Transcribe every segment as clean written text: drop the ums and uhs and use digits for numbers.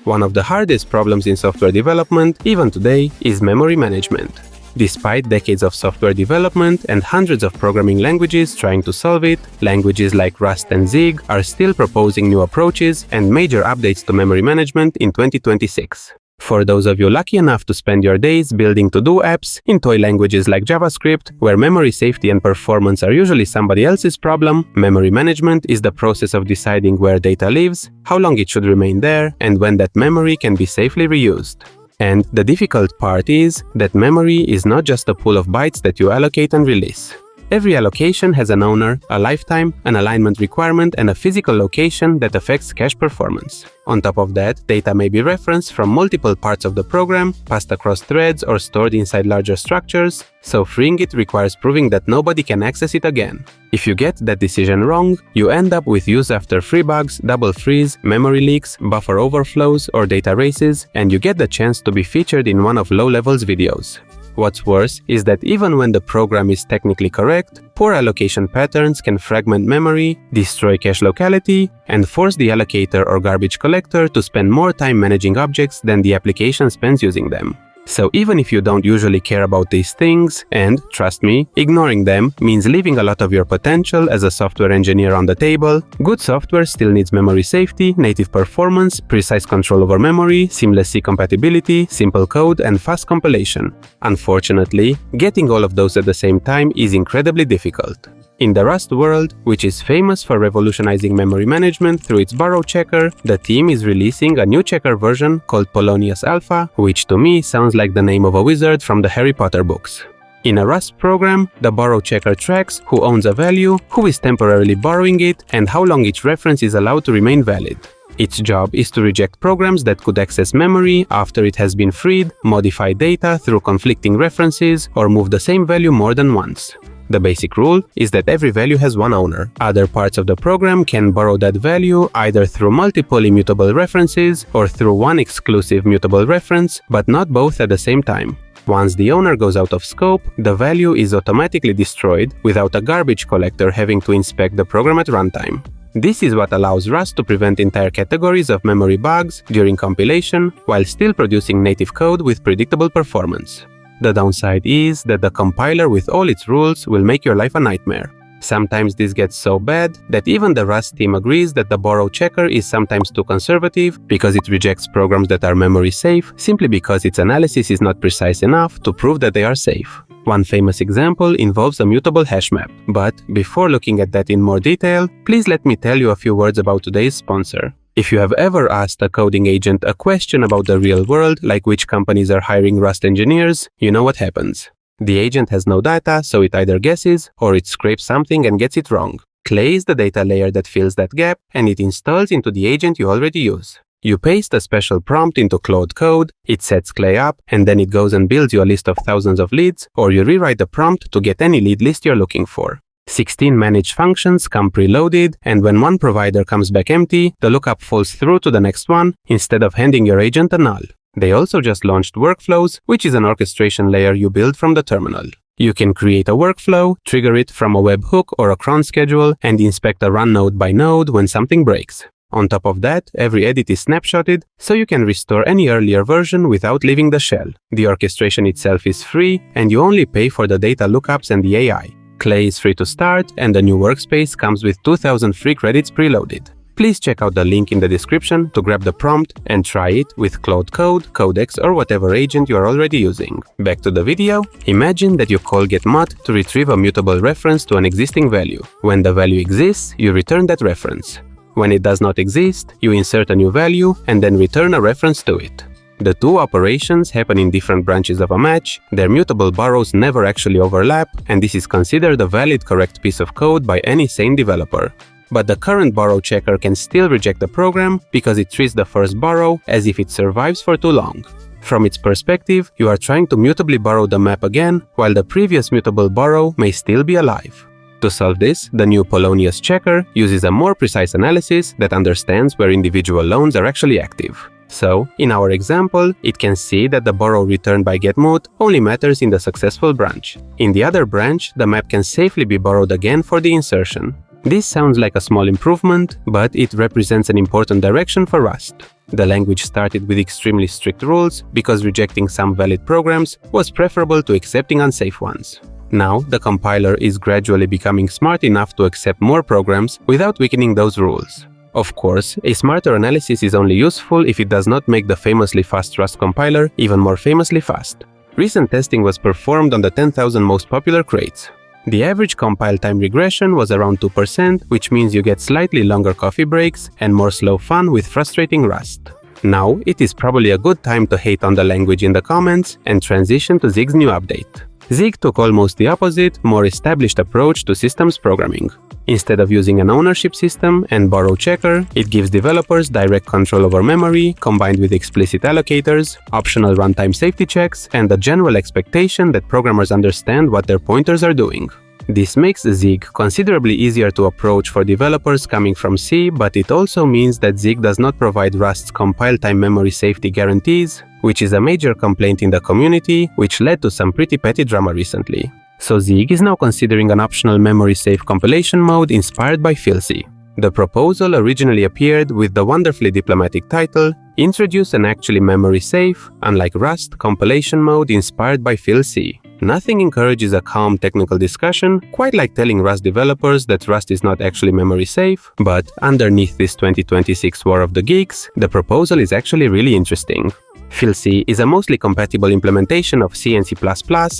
One of the hardest problems in software development, even today, is memory management. Despite decades of software development and hundreds of programming languages trying to solve it, languages like Rust and Zig are still proposing new approaches and major updates to memory management in 2026. For those of you lucky enough to spend your days building to-do apps in toy languages like JavaScript, where memory safety and performance are usually somebody else's problem, memory management is the process of deciding where data lives, how long it should remain there, and when that memory can be safely reused. And the difficult part is that memory is not just a pool of bytes that you allocate and release. Every allocation has an owner, a lifetime, an alignment requirement, and a physical location that affects cache performance. On top of that, data may be referenced from multiple parts of the program, passed across threads, or stored inside larger structures, so freeing it requires proving that nobody can access it again. If you get that decision wrong, you end up with use after free bugs, double freeze, memory leaks, buffer overflows, or data races, and you get the chance to be featured in one of low-levels videos. What's worse is that even when the program is technically correct, poor allocation patterns can fragment memory, destroy cache locality, and force the allocator or garbage collector to spend more time managing objects than the application spends using them. So even if you don't usually care about these things, and, trust me, ignoring them means leaving a lot of your potential as a software engineer on the table, good software still needs memory safety, native performance, precise control over memory, seamless C compatibility, simple code, and fast compilation. Unfortunately, getting all of those at the same time is incredibly difficult. In the Rust world, which is famous for revolutionizing memory management through its borrow checker, the team is releasing a new checker version called Polonius Alpha, which to me sounds like the name of a wizard from the Harry Potter books. In a Rust program, the borrow checker tracks who owns a value, who is temporarily borrowing it, and how long each reference is allowed to remain valid. Its job is to reject programs that could access memory after it has been freed, modify data through conflicting references, or move the same value more than once. The basic rule is that every value has one owner. Other parts of the program can borrow that value either through multiple immutable references or through one exclusive mutable reference, but not both at the same time. Once the owner goes out of scope, the value is automatically destroyed without a garbage collector having to inspect the program at runtime. This is what allows Rust to prevent entire categories of memory bugs during compilation while still producing native code with predictable performance. The downside is that the compiler with all its rules will make your life a nightmare. Sometimes this gets so bad that even the Rust team agrees that the borrow checker is sometimes too conservative because it rejects programs that are memory safe simply because its analysis is not precise enough to prove that they are safe. One famous example involves a mutable hash map. But before looking at that in more detail, please let me tell you a few words about today's sponsor. If you have ever asked a coding agent a question about the real world, like which companies are hiring Rust engineers, you know what happens. The agent has no data, so it either guesses or it scrapes something and gets it wrong. Clay is the data layer that fills that gap, and it installs into the agent you already use. You paste a special prompt into Claude Code, it sets Clay up, and then it goes and builds you a list of thousands of leads, or you rewrite the prompt to get any lead list you're looking for. 16 managed functions come preloaded, and when one provider comes back empty, the lookup falls through to the next one instead of handing your agent a null. They also just launched Workflows, which is an orchestration layer you build from the terminal. You can create a workflow, trigger it from a webhook or a cron schedule, and inspect a run node by node when something breaks. On top of that, every edit is snapshotted, so you can restore any earlier version without leaving the shell. The orchestration itself is free, and you only pay for the data lookups and the AI. Clay is free to start, and the new workspace comes with 2000 free credits preloaded. Please check out the link in the description to grab the prompt and try it with Claude Code, Codex, or whatever agent you are already using. Back to the video. Imagine that you call getMut to retrieve a mutable reference to an existing value. When the value exists, you return that reference. When it does not exist, you insert a new value and then return a reference to it. The two operations happen in different branches of a match, their mutable borrows never actually overlap, and this is considered a valid correct piece of code by any sane developer. But the current borrow checker can still reject the program because it treats the first borrow as if it survives for too long. From its perspective, you are trying to mutably borrow the map again, while the previous mutable borrow may still be alive. To solve this, the new Polonius checker uses a more precise analysis that understands where individual loans are actually active. So, in our example, it can see that the borrow returned by getMut only matters in the successful branch. In the other branch, the map can safely be borrowed again for the insertion. This sounds like a small improvement, but it represents an important direction for Rust. The language started with extremely strict rules because rejecting some valid programs was preferable to accepting unsafe ones. Now, the compiler is gradually becoming smart enough to accept more programs without weakening those rules. Of course, a smarter analysis is only useful if it does not make the famously fast Rust compiler even more famously fast. Recent testing was performed on the 10,000 most popular crates. The average compile time regression was around 2%, which means you get slightly longer coffee breaks and more slow fun with frustrating Rust. Now, it is probably a good time to hate on the language in the comments and transition to Zig's new update. Zig took almost the opposite, more established approach to systems programming. Instead of using an ownership system and borrow checker, it gives developers direct control over memory, combined with explicit allocators, optional runtime safety checks, and a general expectation that programmers understand what their pointers are doing. This makes Zig considerably easier to approach for developers coming from C, but it also means that Zig does not provide Rust's compile-time memory safety guarantees, which is a major complaint in the community, which led to some pretty petty drama recently. So Zig is now considering an optional memory-safe compilation mode inspired by fil-c. The proposal originally appeared with the wonderfully diplomatic title, "Introduce an actually memory-safe, unlike Rust, compilation mode inspired by fil-c." Nothing encourages a calm technical discussion, quite like telling Rust developers that Rust is not actually memory safe, but underneath this 2026 War of the Geeks, the proposal is actually really interesting. Fil-c is a mostly compatible implementation of C and C++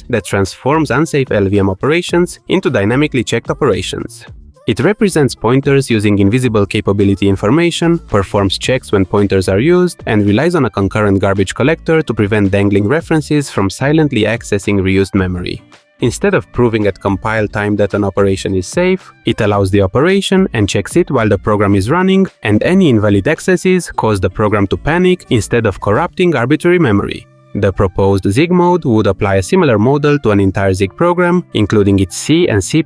that transforms unsafe LVM operations into dynamically checked operations. It represents pointers using invisible capability information, performs checks when pointers are used, and relies on a concurrent garbage collector to prevent dangling references from silently accessing reused memory. Instead of proving at compile time that an operation is safe, it allows the operation and checks it while the program is running, and any invalid accesses cause the program to panic instead of corrupting arbitrary memory. The proposed Zig mode would apply a similar model to an entire Zig program, including its C and C++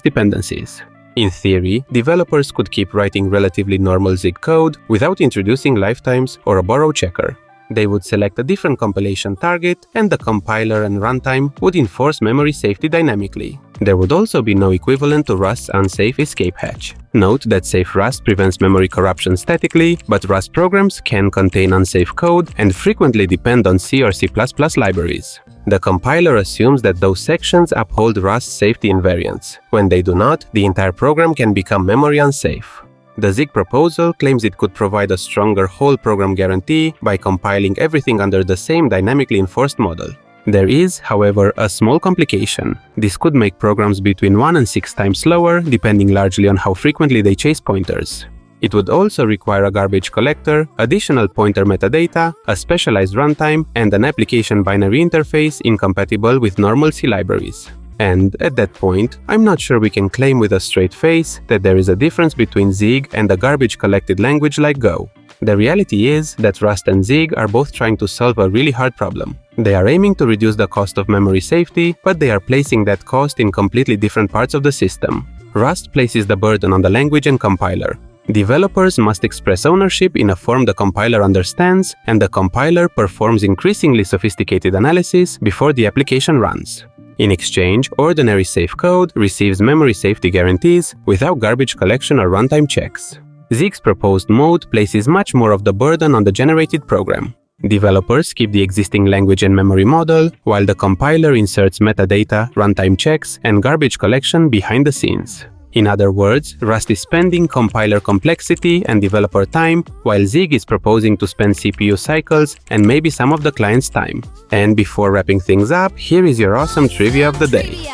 dependencies. In theory, developers could keep writing relatively normal Zig code without introducing lifetimes or a borrow checker. They would select a different compilation target, and the compiler and runtime would enforce memory safety dynamically. There would also be no equivalent to Rust's unsafe escape hatch. Note that safe Rust prevents memory corruption statically, but Rust programs can contain unsafe code and frequently depend on C or C++ libraries. The compiler assumes that those sections uphold Rust's safety invariants. When they do not, the entire program can become memory unsafe. The Zig proposal claims it could provide a stronger whole program guarantee by compiling everything under the same dynamically enforced model. There is, however, a small complication. This could make programs between 1 and 6 times slower, depending largely on how frequently they chase pointers. It would also require a garbage collector, additional pointer metadata, a specialized runtime, and an application binary interface incompatible with normal C libraries. And at that point, I'm not sure we can claim with a straight face that there is a difference between Zig and a garbage collected language like Go. The reality is that Rust and Zig are both trying to solve a really hard problem. They are aiming to reduce the cost of memory safety, but they are placing that cost in completely different parts of the system. Rust places the burden on the language and compiler. Developers must express ownership in a form the compiler understands, and the compiler performs increasingly sophisticated analysis before the application runs. In exchange, ordinary safe code receives memory safety guarantees without garbage collection or runtime checks. Zig's proposed mode places much more of the burden on the generated program. Developers keep the existing language and memory model, while the compiler inserts metadata, runtime checks, and garbage collection behind the scenes. In other words, Rust is spending compiler complexity and developer time, while Zig is proposing to spend CPU cycles and maybe some of the client's time. And before wrapping things up, here is your awesome trivia of the day.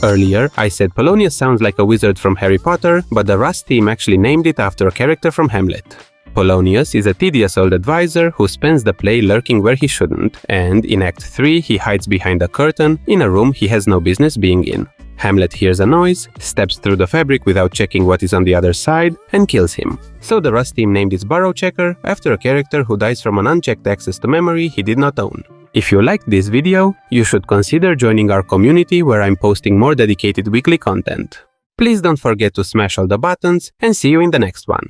Earlier, I said Polonius sounds like a wizard from Harry Potter, but the Rust team actually named it after a character from Hamlet. Polonius is a tedious old advisor who spends the play lurking where he shouldn't, and in Act 3 he hides behind a curtain in a room he has no business being in. Hamlet hears a noise, steps through the fabric without checking what is on the other side, and kills him. So the Rust team named its borrow checker after a character who dies from an unchecked access to memory he did not own. If you liked this video, you should consider joining our community where I'm posting more dedicated weekly content. Please don't forget to smash all the buttons, and see you in the next one.